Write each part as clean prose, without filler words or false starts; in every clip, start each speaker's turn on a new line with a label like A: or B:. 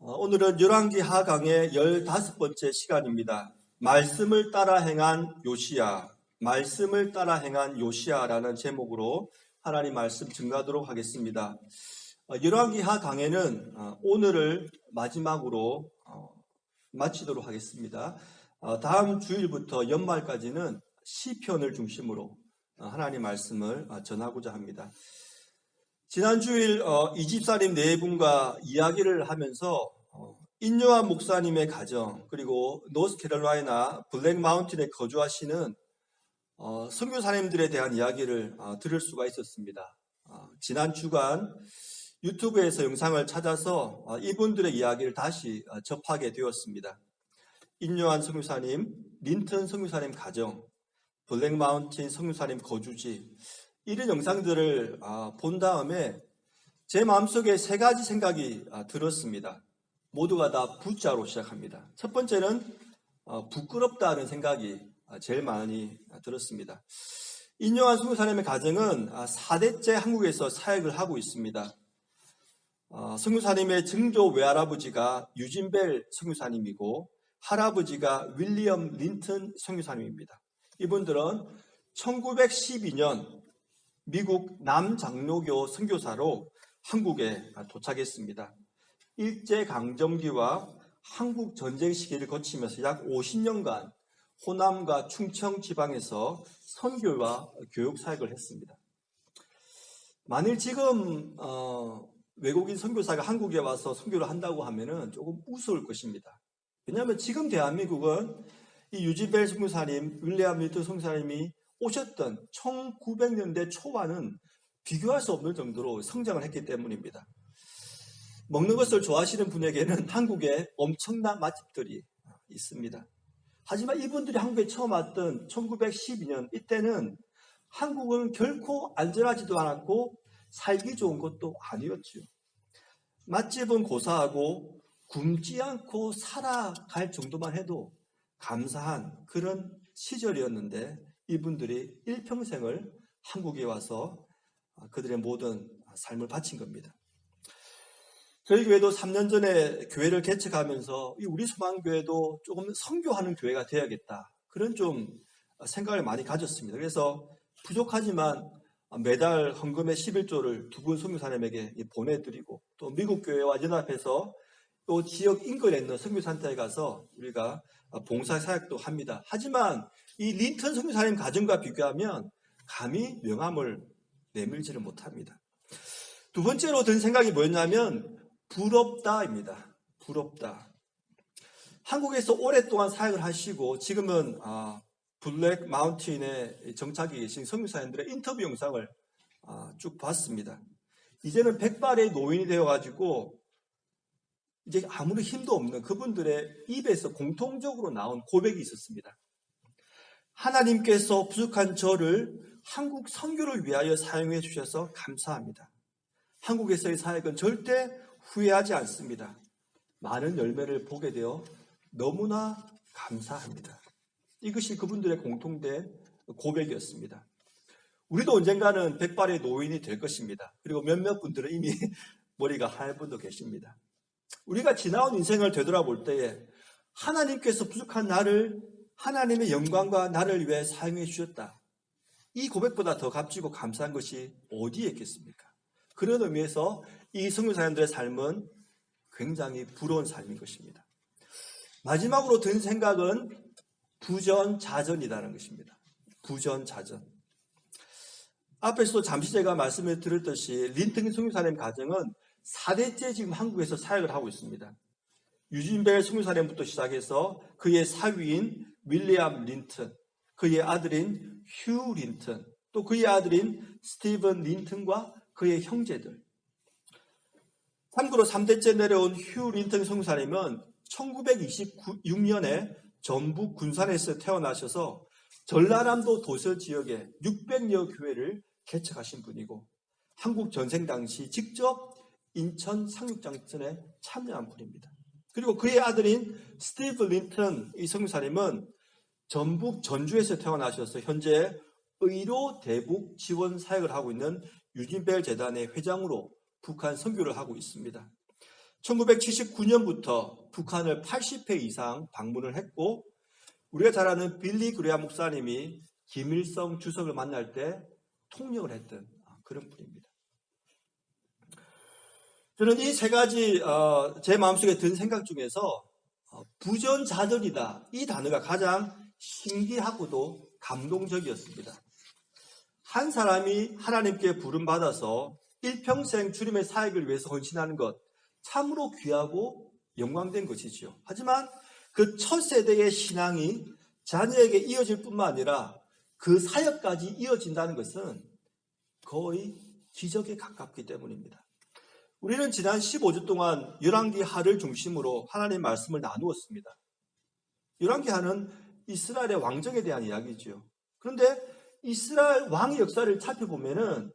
A: 오늘은 열왕기 하강의 15번째 시간입니다. 말씀을 따라 행한 요시야, 말씀을 따라 행한 요시야라는 제목으로 하나님 말씀 증거하도록 하겠습니다. 열왕기 하강에는 오늘을 마지막으로 마치도록 하겠습니다. 다음 주일부터 연말까지는 시편을 중심으로 하나님 말씀을 전하고자 합니다. 지난 주일 이 집사님 네 분과 이야기를 하면서 인요한 목사님의 가정 그리고 노스캐롤라이나 블랙마운틴에 거주하시는 선교사님들에 대한 이야기를 들을 수가 있었습니다. 지난 주간 유튜브에서 영상을 찾아서 이분들의 이야기를 다시 접하게 되었습니다. 인요한 선교사님, 린턴 선교사님 가정, 블랙마운틴 선교사님 거주지, 이런 영상들을 본 다음에 제 마음속에 세 가지 생각이 들었습니다. 모두가 다 부자로 시작합니다. 첫 번째는 부끄럽다는 생각이 제일 많이 들었습니다. 인요한 선교사님의 가정은 4대째 한국에서 사역을 하고 있습니다. 선교사님의 증조 외할아버지가 유진벨 선교사님이고 할아버지가 윌리엄 린턴 선교사님입니다. 이분들은 1912년 미국 남장로교 선교사로 한국에 도착했습니다. 일제강점기와 한국 전쟁 시기를 거치면서 약 50년간 호남과 충청 지방에서 선교와 교육 사역을 했습니다. 만일 지금 외국인 선교사가 한국에 와서 선교를 한다고 하면은 조금 우스울 것입니다. 왜냐하면 지금 대한민국은 이 유진벨 선교사님, 윌리엄 린턴 선교사님이 오셨던 1900년대 초와는 비교할 수 없는 정도로 성장을 했기 때문입니다. 먹는 것을 좋아하시는 분에게는 한국에 엄청난 맛집들이 있습니다. 하지만 이분들이 한국에 처음 왔던 1912년 이때는 한국은 결코 안전하지도 않았고 살기 좋은 것도 아니었죠. 맛집은 고사하고 굶지 않고 살아갈 정도만 해도 감사한 그런 시절이었는데 이분들이 일평생을 한국에 와서 그들의 모든 삶을 바친 겁니다. 저희 교회도 3년 전에 교회를 개척하면서 우리 소망교회도 조금 선교하는 교회가 되어야겠다. 그런 좀 생각을 많이 가졌습니다. 그래서 부족하지만 매달 헌금의 11조를 두 분 선교사님에게 보내드리고 또 미국 교회와 연합해서 또 지역 인근에 있는 선교센터에 가서 우리가 봉사 사역도 합니다. 하지만 이 린턴 선교사님 가정과 비교하면 감히 명함을 내밀지를 못합니다. 두 번째로 든 생각이 뭐였냐면 부럽다입니다. 부럽다. 한국에서 오랫동안 사역을 하시고 지금은 블랙 마운틴에 정착해 계신 선교사님들의 인터뷰 영상을 쭉 봤습니다. 이제는 백발의 노인이 되어가지고 이제 아무런 힘도 없는 그분들의 입에서 공통적으로 나온 고백이 있었습니다. 하나님께서 부족한 저를 한국 선교를 위하여 사용해 주셔서 감사합니다. 한국에서의 사역은 절대 후회하지 않습니다. 많은 열매를 보게 되어 너무나 감사합니다. 이것이 그분들의 공통된 고백이었습니다. 우리도 언젠가는 백발의 노인이 될 것입니다. 그리고 몇몇 분들은 이미 머리가 하얀 분도 계십니다. 우리가 지나온 인생을 되돌아볼 때에 하나님께서 부족한 나를 하나님의 영광과 나를 위해 사용해 주셨다. 이 고백보다 더 값지고 감사한 것이 어디에 있겠습니까? 그런 의미에서 이 선교사님들의 삶은 굉장히 부러운 삶인 것입니다. 마지막으로 든 생각은 부전자전이라는 것입니다. 부전자전. 앞에서도 잠시 제가 말씀을 드렸듯이 린턴 선교사님 가정은 4대째 지금 한국에서 사역을 하고 있습니다. 유진벨 선교사님부터 시작해서 그의 사위인 윌리엄 린턴, 그의 아들인 휴 린턴, 또 그의 아들인 스티븐 린턴과 그의 형제들. 참고로 3대째 내려온 휴 린턴 선교사님은 1926년에 전북 군산에서 태어나셔서 전라남도 도서 지역에 600여 교회를 개척하신 분이고 한국 전생 당시 직접 인천 상륙작전에 참여한 분입니다. 그리고 그의 아들인 스티브 린턴 이 선교사님은 전북 전주에서 태어나셔서 현재 의료 대북 지원 사역을 하고 있는 유진벨 재단의 회장으로 북한 선교를 하고 있습니다. 1979년부터 북한을 80회 이상 방문을 했고, 우리가 잘 아는 빌리 그레아 목사님이 김일성 주석을 만날 때 통역을 했던 그런 분입니다. 저는 이 세 가지 제 마음속에 든 생각 중에서 부전자전이다, 이 단어가 가장 신기하고도 감동적이었습니다. 한 사람이 하나님께 부름받아서 일평생 주님의 사역을 위해서 헌신하는 것, 참으로 귀하고 영광된 것이지요. 하지만 그 첫 세대의 신앙이 자녀에게 이어질 뿐만 아니라 그 사역까지 이어진다는 것은 거의 기적에 가깝기 때문입니다. 우리는 지난 15주 동안 열왕기하를 중심으로 하나님의 말씀을 나누었습니다. 열왕기하는 이스라엘의 왕정에 대한 이야기죠. 그런데 이스라엘 왕의 역사를 살펴보면은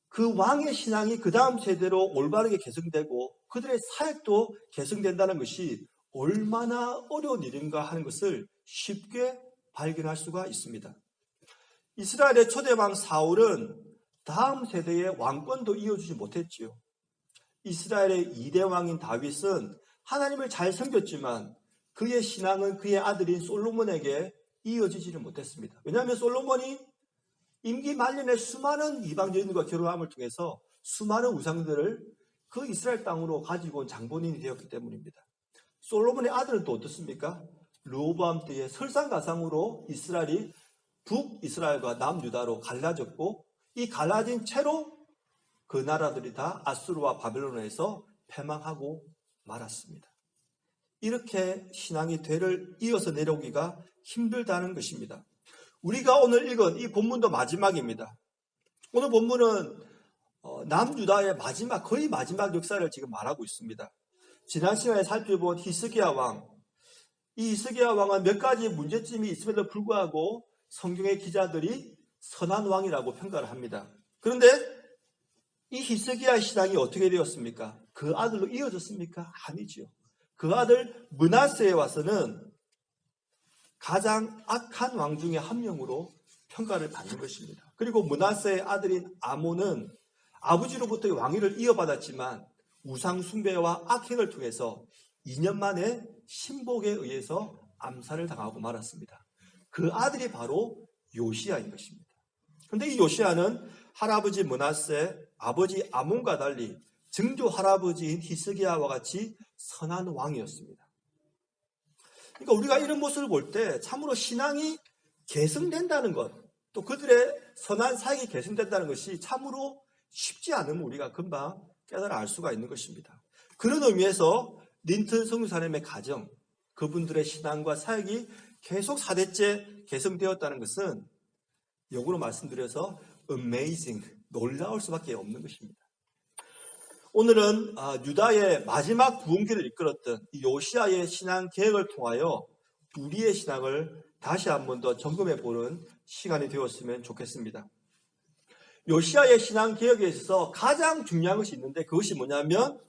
A: 그 왕의 신앙이 그 다음 세대로 올바르게 계승되고 그들의 사역도 계승된다는 것이 얼마나 어려운 일인가 하는 것을 쉽게 발견할 수가 있습니다. 이스라엘의 초대왕 사울은 다음 세대의 왕권도 이어주지 못했지요. 이스라엘의 2대 왕인 다윗은 하나님을 잘 섬겼지만 그의 신앙은 그의 아들인 솔로몬에게 이어지지를 못했습니다. 왜냐하면 솔로몬이 임기 말년에 수많은 이방 여인들과 결혼함을 통해서 수많은 우상들을 그 이스라엘 땅으로 가지고 온 장본인이 되었기 때문입니다. 솔로몬의 아들은 또 어떻습니까? 르호보암 때에 설상가상으로 이스라엘이 북이스라엘과 남유다로 갈라졌고, 이 갈라진 채로 그 나라들이 다 아수르와 바벨론에서 패망하고 말았습니다. 이렇게 신앙이 대를 이어서 내려오기가 힘들다는 것입니다. 우리가 오늘 읽은 이 본문도 마지막입니다. 오늘 본문은 남유다의 마지막, 거의 마지막 역사를 지금 말하고 있습니다. 지난 시간에 살펴본 히스기야 왕, 이 히스기야 왕은 몇 가지 문제점이 있음에도 불구하고 성경의 기자들이 선한 왕이라고 평가를 합니다. 그런데 이 히스기야 신앙이 어떻게 되었습니까? 그 아들로 이어졌습니까? 아니지요. 그 아들 므낫세에 와서는 가장 악한 왕 중에 한 명으로 평가를 받는 것입니다. 그리고 므낫세의 아들인 아몬은 아버지로부터 왕위를 이어받았지만 우상 숭배와 악행을 통해서 2년 만에 신복에 의해서 암살을 당하고 말았습니다. 그 아들이 바로 요시야인 것입니다. 그런데 이 요시야는 할아버지 므낫세, 아버지 아몬과 달리 증조 할아버지인 히스기야와 같이 선한 왕이었습니다. 그러니까 우리가 이런 모습을 볼 때 참으로 신앙이 계승된다는 것, 또 그들의 선한 사역이 계승된다는 것이 참으로 쉽지 않으면 우리가 금방 깨달아 알 수가 있는 것입니다. 그런 의미에서 린튼 선교사님의 가정, 그분들의 신앙과 사역이 계속 4대째 계승되었다는 것은 역으로 말씀드려서 amazing, 놀라울 수밖에 없는 것입니다. 오늘은 유다의 마지막 부흥기를 이끌었던 이 요시야의 신앙 계획을 통하여 우리의 신앙을 다시 한 번 더 점검해 보는 시간이 되었으면 좋겠습니다. 요시야의 신앙 계획에 있어서 가장 중요한 것이 있는데, 그것이 뭐냐면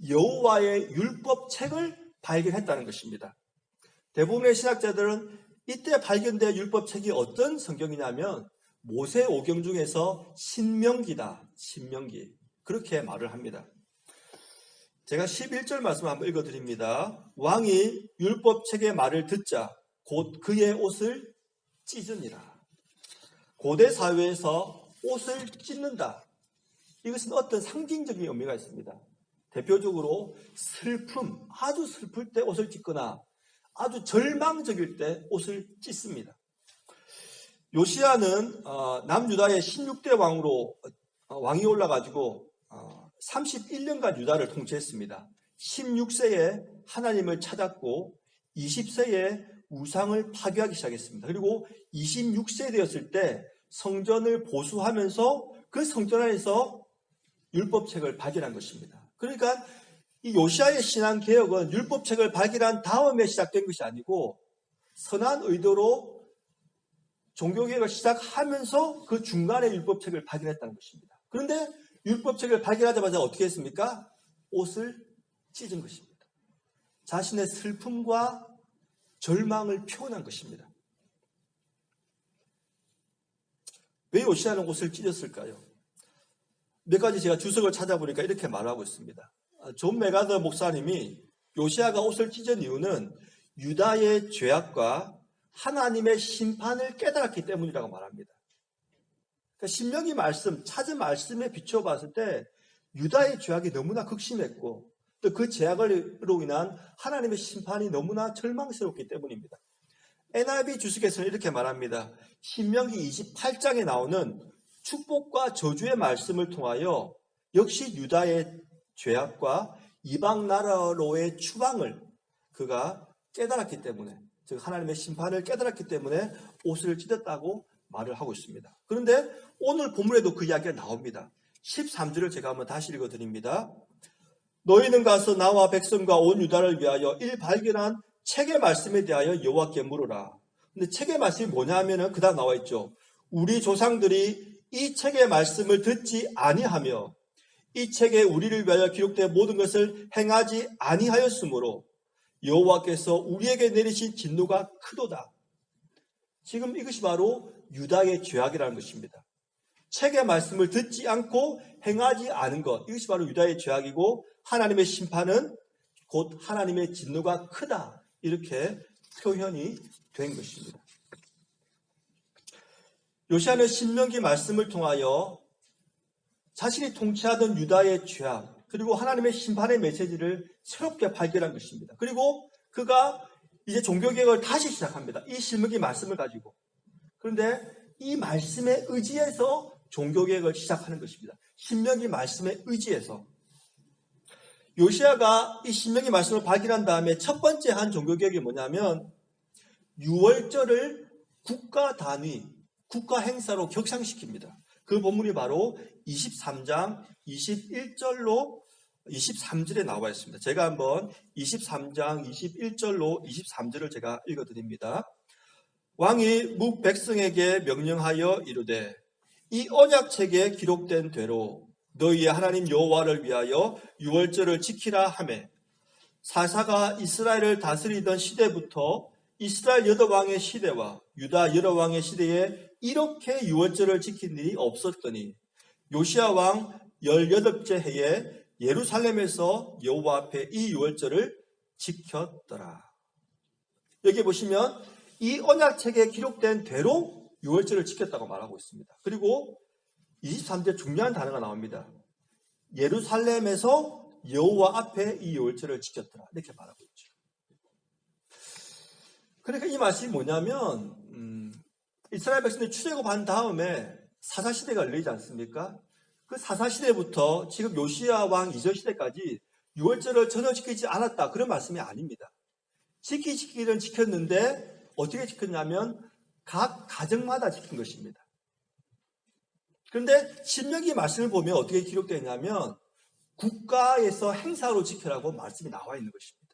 A: 여호와의 율법책을 발견했다는 것입니다. 대부분의 신학자들은 이때 발견된 율법책이 어떤 성경이냐면 모세 오경 중에서 신명기다, 신명기, 그렇게 말을 합니다. 제가 11절 말씀 한번 읽어드립니다. 왕이 율법책의 말을 듣자 곧 그의 옷을 찢으니라. 고대 사회에서 옷을 찢는다, 이것은 어떤 상징적인 의미가 있습니다. 대표적으로 슬픔, 아주 슬플 때 옷을 찢거나 아주 절망적일 때 옷을 찢습니다. 요시야는 남유다의 16대 왕으로 왕이 올라가지고 31년간 유다를 통치했습니다. 16세에 하나님을 찾았고 20세에 우상을 파괴하기 시작했습니다. 그리고 26세 되었을 때 성전을 보수하면서 그 성전 안에서 율법책을 발견한 것입니다. 그러니까 이 요시야의 신앙 개혁은 율법책을 발견한 다음에 시작된 것이 아니고 선한 의도로 종교개혁을 시작하면서 그 중간에 율법책을 발견했다는 것입니다. 그런데 율법책을 발견하자마자 어떻게 했습니까? 옷을 찢은 것입니다. 자신의 슬픔과 절망을 표현한 것입니다. 왜 요시야는 옷을 찢었을까요? 몇 가지 제가 주석을 찾아보니까 이렇게 말하고 있습니다. 존 메가더 목사님이 요시아가 옷을 찢은 이유는 유다의 죄악과 하나님의 심판을 깨달았기 때문이라고 말합니다. 그러니까 신명기 말씀, 찾은 말씀에 비추어 봤을 때 유다의 죄악이 너무나 극심했고 또 그 죄악으로 인한 하나님의 심판이 너무나 절망스럽기 때문입니다. NIV 주석에서는 이렇게 말합니다. 신명기 28장에 나오는 축복과 저주의 말씀을 통하여 역시 유다의 죄악과 이방 나라로의 추방을 그가 깨달았기 때문에, 즉 하나님의 심판을 깨달았기 때문에 옷을 찢었다고 말을 하고 있습니다. 그런데 오늘 본문에도 그 이야기가 나옵니다. 13절을 제가 한번 다시 읽어드립니다. 너희는 가서 나와 백성과 온 유다를 위하여 발견한 책의 말씀에 대하여 여호와께 물으라. 근데 책의 말씀이 뭐냐 하면은 그 다음 나와 있죠. 우리 조상들이 이 책의 말씀을 듣지 아니하며 이 책에 우리를 위하여 기록된 모든 것을 행하지 아니하였으므로 여호와께서 우리에게 내리신 진노가 크도다. 지금 이것이 바로 유다의 죄악이라는 것입니다. 책의 말씀을 듣지 않고 행하지 않은 것, 이것이 바로 유다의 죄악이고 하나님의 심판은 곧 하나님의 진노가 크다. 이렇게 표현이 된 것입니다. 요시아는 신명기 말씀을 통하여 자신이 통치하던 유다의 죄악 그리고 하나님의 심판의 메시지를 새롭게 발견한 것입니다. 그리고 그가 이제 종교개혁을 다시 시작합니다. 이 신명기 말씀을 가지고. 그런데 이 말씀에 의지해서 종교개혁을 시작하는 것입니다. 신명기 말씀에 의지해서. 요시아가 이 신명기 말씀을 발견한 다음에 첫 번째 한 종교개혁이 뭐냐면 유월절을 국가 단위, 국가 행사로 격상시킵니다. 그 본문이 바로 23장 21절로 23절에 나와 있습니다. 제가 한번 23장 21절로 23절을 제가 읽어드립니다. 왕이 묵 백성에게 명령하여 이르되 이 언약책에 기록된 대로 너희의 하나님 여호와를 위하여 유월절을 지키라 하매 사사가 이스라엘을 다스리던 시대부터 이스라엘 여러 왕의 시대와 유다 여러 왕의 시대에 이렇게 유월절을 지킨 일이 없었더니 요시아 왕 18째 해에 예루살렘에서 여호와 앞에 이 유월절을 지켰더라. 여기 보시면 이 언약책에 기록된 대로 유월절을 지켰다고 말하고 있습니다. 그리고 23절 중요한 단어가 나옵니다. 예루살렘에서 여호와 앞에 이 유월절을 지켰더라. 이렇게 말하고 있죠. 그러니까 이 말씀이 뭐냐면 이스라엘 백성들이 출애굽한 다음에 사사시대가 열리지 않습니까? 그 사사시대부터 지금 요시야 왕 이전 시대까지 유월절을 전혀 지키지 않았다. 그런 말씀이 아닙니다. 지키기는 지켰는데 어떻게 지켰냐면 각 가정마다 지킨 것입니다. 그런데 신명기 말씀을 보면 어떻게 기록되어 있냐면 국가에서 행사로 지켜라고 말씀이 나와 있는 것입니다.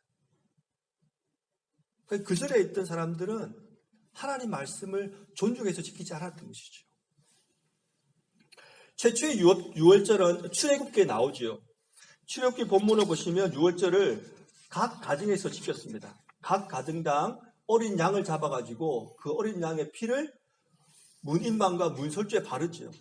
A: 그 절에 있던 사람들은 하나님 말씀을 존중해서 지키지 않았던 것이죠. 최초의 유월절은 출애굽기에 나오지요. 출애굽기 본문을 보시면 유월절을 각 가정에서 지켰습니다. 각 가정당 어린 양을 잡아가지고 그 어린 양의 피를 문인방과 문설주에 바르지요.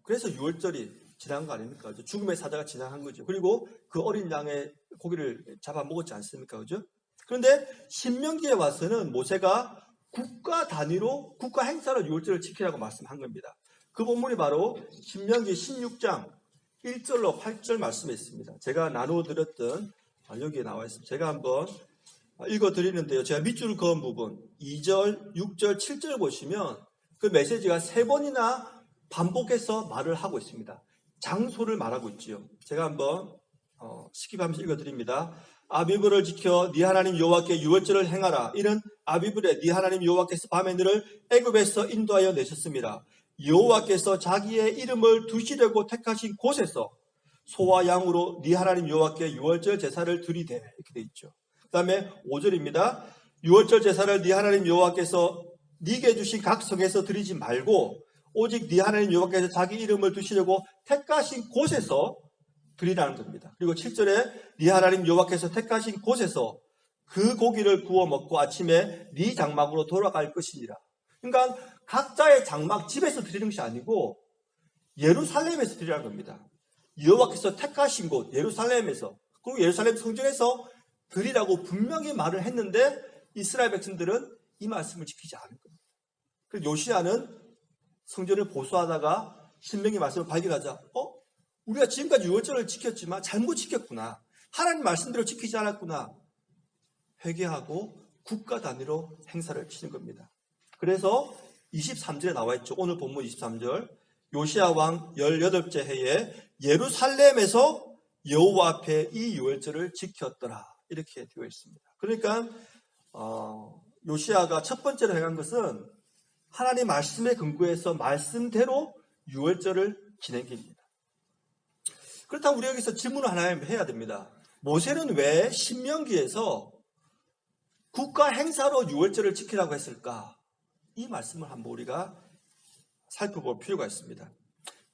A: 그래서 유월절이 지난 거 아닙니까? 죽음의 사자가 지나간 거죠. 그리고 그 어린 양의 고기를 잡아 먹었지 않습니까? 그죠? 그런데 신명기에 와서는 모세가 국가 단위로 국가 행사로 유월절을 지키라고 말씀한 겁니다. 그 본문이 바로 신명기 16장 1절로 8절 말씀에 있습니다. 제가 나누어 드렸던 여기에 나와 있습니다. 제가 한번 읽어 드리는데요. 제가 밑줄 그은 부분 2절, 6절, 7절 보시면 그 메시지가 3번이나 반복해서 말을 하고 있습니다. 장소를 말하고 있지요. 제가 한번 스킵하면서 읽어 드립니다. 아비브를 지켜 네 하나님 여호와께 유월절을 행하라. 이는 아비브에 네 하나님 여호와께서 밤에 너를 애굽에서 인도하여 내셨습니다. 여호와께서 자기의 이름을 두시려고 택하신 곳에서 소와 양으로 네 하나님 여호와께 유월절 제사를 드리되 이렇게 되어 있죠. 그 다음에 5절입니다. 유월절 제사를 네 하나님 여호와께서 네게 주신 각 성에서 드리지 말고 오직 네 하나님 여호와께서 자기 이름을 두시려고 택하신 곳에서 드리라는 겁니다. 그리고 7절에 네 하나님 여호와께서 택하신 곳에서 그 고기를 구워 먹고 아침에 네 장막으로 돌아갈 것이니라. 그러니까 각자의 장막 집에서 드리는 것이 아니고 예루살렘에서 드리라는 겁니다. 여호와께서 택하신 곳 예루살렘에서 그리고 예루살렘 성전에서 드리라고 분명히 말을 했는데 이스라엘 백성들은 이 말씀을 지키지 않은 겁니다. 그래서 요시야는 성전을 보수하다가 신명기 말씀을 발견하자 우리가 지금까지 유월절을 지켰지만 잘못 지켰구나. 하나님 말씀대로 지키지 않았구나. 회개하고 국가 단위로 행사를 치는 겁니다. 그래서 23절에 나와 있죠. 오늘 본문 23절. 요시야 왕 18째 해에 예루살렘에서 여호와 앞에 이 유월절을 지켰더라. 이렇게 되어 있습니다. 그러니까 요시야가 첫 번째로 행한 것은 하나님 말씀에 근거해서 말씀대로 유월절을 진행합니다. 그렇다면 우리 여기서 질문을 하나 해야 됩니다. 모세는 왜 신명기에서 국가 행사로 유월절을 지키라고 했을까? 이 말씀을 한번 우리가 살펴볼 필요가 있습니다.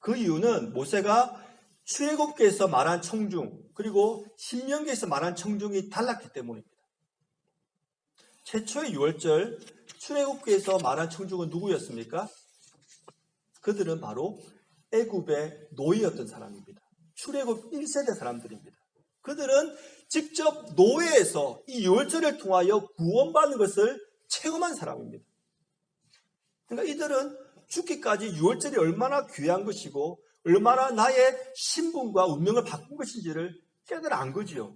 A: 그 이유는 모세가 출애굽기에서 말한 청중 그리고 신명기에서 말한 청중이 달랐기 때문입니다. 최초의 유월절 출애굽기에서 말한 청중은 누구였습니까? 그들은 바로 애굽의 노예였던 사람입니다. 출애굽 1세대 사람들입니다. 그들은 직접 노예에서 이 유월절을 통하여 구원받는 것을 체험한 사람입니다. 그러니까 이들은 죽기까지 유월절이 얼마나 귀한 것이고 얼마나 나의 신분과 운명을 바꾼 것인지를 깨달아 안 거지요.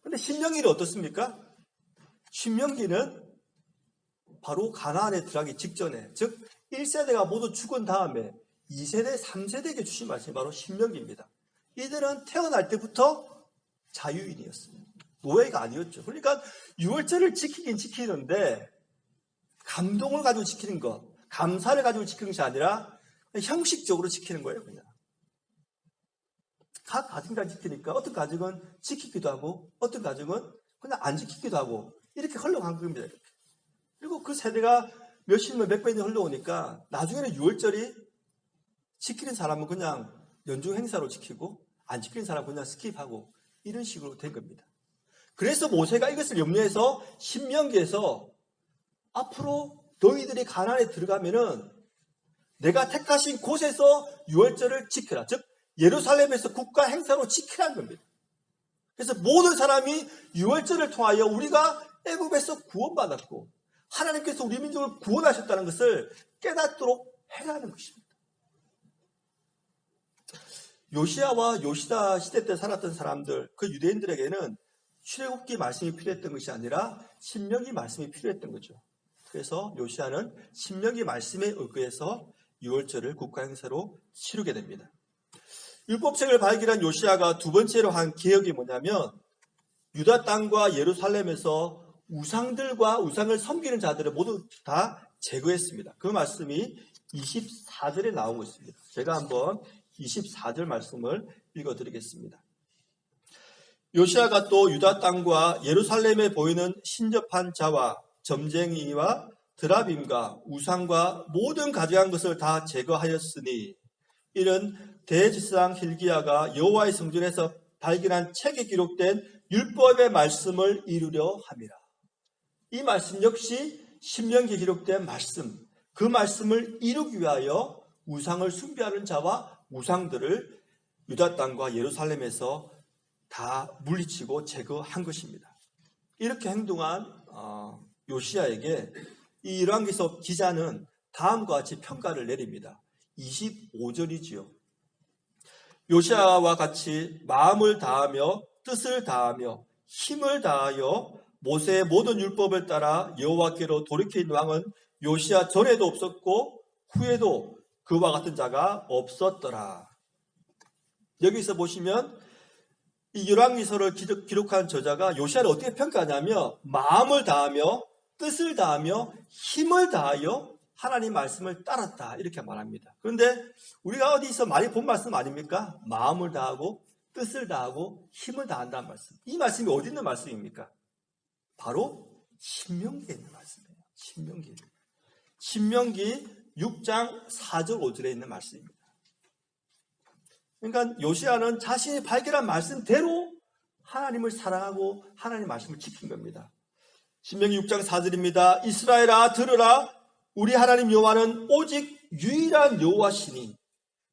A: 그런데 신명기는 어떻습니까? 신명기는 바로 가나안에 들어가기 직전에, 즉 1세대가 모두 죽은 다음에 2세대, 3세대에게 주신 말씀이 바로 신명기입니다. 이들은 태어날 때부터 자유인이었습니다. 노예가 아니었죠. 그러니까 유월절을 지키긴 지키는데 감동을 가지고 지키는 것, 감사를 가지고 지키는 것이 아니라 형식적으로 지키는 거예요. 그냥 각 가정당 지키니까 어떤 가정은 지키기도 하고 어떤 가정은 그냥 안 지키기도 하고 이렇게 흘러간 겁니다. 이렇게. 그리고 그 세대가 몇십 년, 몇백 년 흘러오니까 나중에는 유월절이 지키는 사람은 그냥 연중 행사로 지키고 안 지키는 사람은 그냥 스킵하고 이런 식으로 된 겁니다. 그래서 모세가 이것을 염려해서 신명기에서 앞으로 너희들이 가나안에 들어가면은 내가 택하신 곳에서 유월절을 지켜라. 즉 예루살렘에서 국가 행사로 지키라는 겁니다. 그래서 모든 사람이 유월절을 통하여 우리가 애굽에서 구원받았고 하나님께서 우리 민족을 구원하셨다는 것을 깨닫도록 해라는 것입니다. 요시야와 요시다 시대 때 살았던 사람들, 그 유대인들에게는 출애굽기 말씀이 필요했던 것이 아니라 신명기 말씀이 필요했던 거죠. 그래서 요시야는 신명기 말씀에 의거해서 유월절을 국가 행사로 치르게 됩니다. 율법책을 발견한 요시야가 두 번째로 한 개혁이 뭐냐면 유다 땅과 예루살렘에서 우상들과 우상을 섬기는 자들을 모두 다 제거했습니다. 그 말씀이 24절에 나오고 있습니다. 제가 한번 24절 말씀을 읽어드리겠습니다. 요시야가 또 유다 땅과 예루살렘에 보이는 신접한 자와 점쟁이와 드라빔과 우상과 모든 가증한 것을 다 제거하였으니 이는 대제사장 hil기야가 여호와의 성전에서 발견한 책에 기록된 율법의 말씀을 이루려 함이라. 이 말씀 역시 신명기에 기록된 말씀, 그 말씀을 이루기 위하여 우상을 숭배하는 자와 우상들을 유다 땅과 예루살렘에서 다 물리치고 제거한 것입니다. 이렇게 행동한 요시야에게 이 열왕기서 기자는 다음과 같이 평가를 내립니다. 25절이지요. 요시야와 같이 마음을 다하며 뜻을 다하며 힘을 다하여 모세의 모든 율법을 따라 여호와께로 돌이킨 왕은 요시야 전에도 없었고 후에도 그와 같은 자가 없었더라. 여기서 보시면 이 열왕기서를 기록한 저자가 요시야를 어떻게 평가하냐면 마음을 다하며 뜻을 다하며 힘을 다하여 하나님 말씀을 따랐다 이렇게 말합니다. 그런데 우리가 어디서 많이 본 말씀 아닙니까? 마음을 다하고 뜻을 다하고 힘을 다한다는 말씀. 이 말씀이 어디 있는 말씀입니까? 바로 신명기에 있는 말씀이에요. 신명기 6장 4절 5절에 있는 말씀입니다. 그러니까 요시야는 자신이 발견한 말씀대로 하나님을 사랑하고 하나님의 말씀을 지킨 겁니다. 신명기 6장 4절입니다. 이스라엘아 들으라. 우리 하나님 여호와는 오직 유일한 여호와시니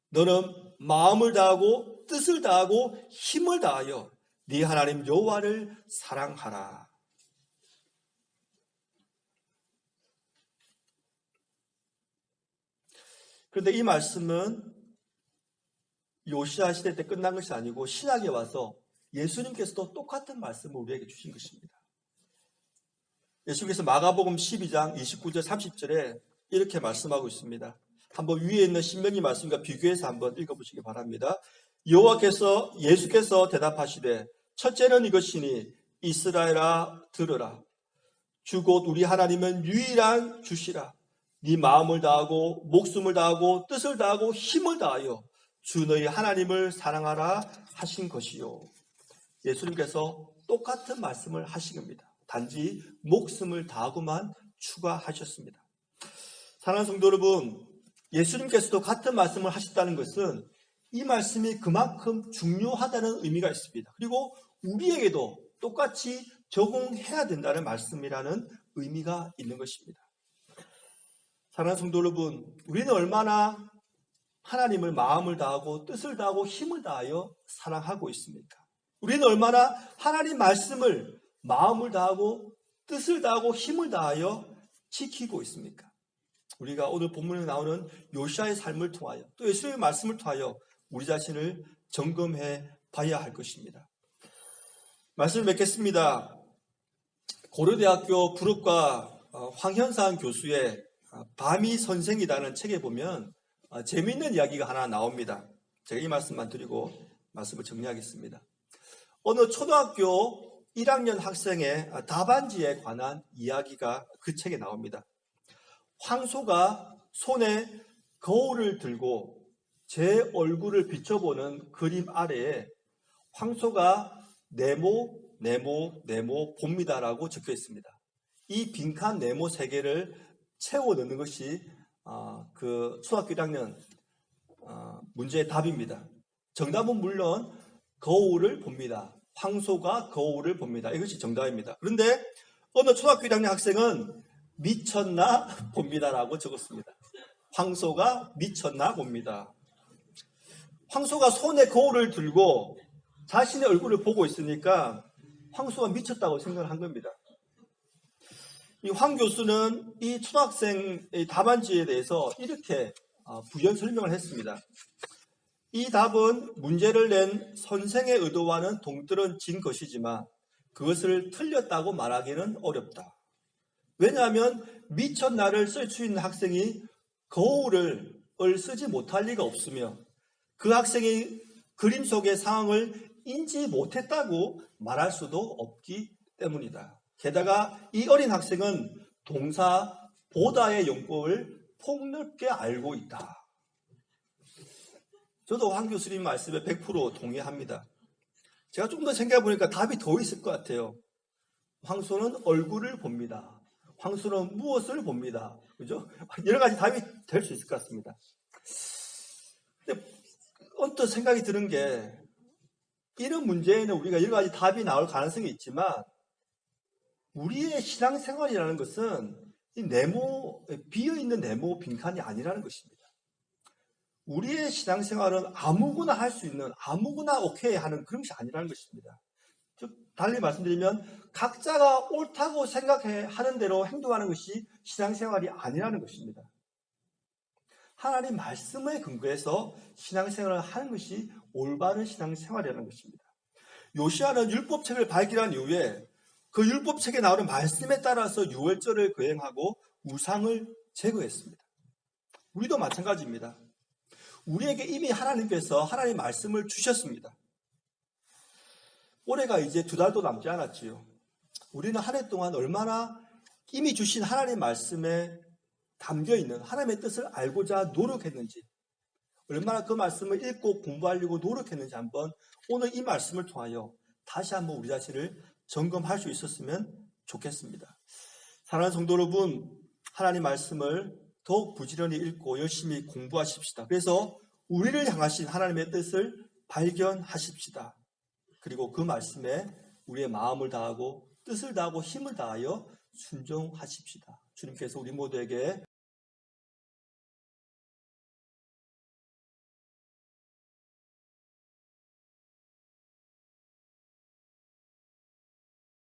A: 너는 마음을 다하고 뜻을 다하고 힘을 다하여 네 하나님 여호와를 사랑하라. 그런데 이 말씀은 요시야 시대 때 끝난 것이 아니고 신약에 와서 예수님께서도 똑같은 말씀을 우리에게 주신 것입니다. 예수님께서 마가복음 12장 29절 30절에 이렇게 말씀하고 있습니다. 한번 위에 있는 신명기 말씀과 비교해서 한번 읽어보시기 바랍니다. 예수께서 대답하시되 첫째는 이것이니 이스라엘아 들으라. 주 곧 우리 하나님은 유일한 주시라. 네 마음을 다하고 목숨을 다하고 뜻을 다하고 힘을 다하여 주 너희 하나님을 사랑하라 하신 것이요. 예수님께서 똑같은 말씀을 하신 겁니다. 단지 목숨을 다하고만 추가하셨습니다. 사랑하는 성도 여러분, 예수님께서도 같은 말씀을 하셨다는 것은 이 말씀이 그만큼 중요하다는 의미가 있습니다. 그리고 우리에게도 똑같이 적용해야 된다는 말씀이라는 의미가 있는 것입니다. 사랑하는 성도 여러분, 우리는 얼마나 하나님을 마음을 다하고 뜻을 다하고 힘을 다하여 사랑하고 있습니까? 우리는 얼마나 하나님 말씀을 마음을 다하고 뜻을 다하고 힘을 다하여 지키고 있습니까? 우리가 오늘 본문에 나오는 요시야의 삶을 통하여 또 예수님의 말씀을 통하여 우리 자신을 점검해 봐야 할 것입니다. 말씀을 맺겠습니다. 고려대학교 불업과 황현상 교수의 밤이 선생이라는 책에 보면 재미있는 이야기가 하나 나옵니다. 제가 이 말씀만 드리고 말씀을 정리하겠습니다. 어느 초등학교 1학년 학생의 답안지에 관한 이야기가 그 책에 나옵니다. 황소가 손에 거울을 들고 제 얼굴을 비춰보는 그림 아래에 황소가 네모 봅니다라고 적혀 있습니다. 이 빈칸 네모 3개를 채워 넣는 것이 그 초등학교 1학년 문제의 답입니다. 정답은 물론 거울을 봅니다. 황소가 거울을 봅니다. 이것이 정답입니다. 그런데 어느 초등학교 1학년 학생은 미쳤나 봅니다라고 적었습니다. 황소가 미쳤나 봅니다. 황소가 손에 거울을 들고 자신의 얼굴을 보고 있으니까 황소가 미쳤다고 생각을 한 겁니다. 이 황 교수는 이 초등학생의 답안지에 대해서 이렇게 부연 설명을 했습니다. 이 답은 문제를 낸 선생의 의도와는 동떨어진 것이지만 그것을 틀렸다고 말하기는 어렵다. 왜냐하면 미쳤나를 쓸 수 있는 학생이 거울을 쓰지 못할 리가 없으며 그 학생이 그림 속의 상황을 인지 못했다고 말할 수도 없기 때문이다. 게다가 이 어린 학생은 동사 보다의 용법을 폭넓게 알고 있다. 저도 황 교수님 말씀에 100% 동의합니다. 제가 좀 더 생각해 보니까 답이 더 있을 것 같아요. 황소는 얼굴을 봅니다. 황소는 무엇을 봅니다. 그죠? 여러 가지 답이 될 수 있을 것 같습니다. 근데 언뜻 생각이 드는 게 이런 문제에는 우리가 여러 가지 답이 나올 가능성이 있지만 우리의 신앙생활이라는 것은 이 비어있는 네모 빈칸이 아니라는 것입니다. 우리의 신앙생활은 아무거나 할 수 있는 아무거나 오케이 하는 그런 것이 아니라는 것입니다. 즉 달리 말씀드리면 각자가 옳다고 생각하는 대로 행동하는 것이 신앙생활이 아니라는 것입니다. 하나님 말씀에 근거해서 신앙생활을 하는 것이 올바른 신앙생활이라는 것입니다. 요시야는 율법책을 발견한 이후에 그 율법책에 나오는 말씀에 따라서 유월절을 거행하고 우상을 제거했습니다. 우리도 마찬가지입니다. 우리에게 이미 하나님께서 하나님의 말씀을 주셨습니다. 올해가 이제 2달도 남지 않았지요. 우리는 한 해 동안 얼마나 이미 주신 하나님의 말씀에 담겨있는 하나님의 뜻을 알고자 노력했는지, 얼마나 그 말씀을 읽고 공부하려고 노력했는지 한번 오늘 이 말씀을 통하여 다시 한번 우리 자신을 점검할 수 있었으면 좋겠습니다. 사랑하는 성도 여러분, 하나님 말씀을 더욱 부지런히 읽고 열심히 공부하십시다. 그래서 우리를 향하신 하나님의 뜻을 발견하십시다. 그리고 그 말씀에 우리의 마음을 다하고 뜻을 다하고 힘을 다하여 순종하십시다. 주님께서 우리 모두에게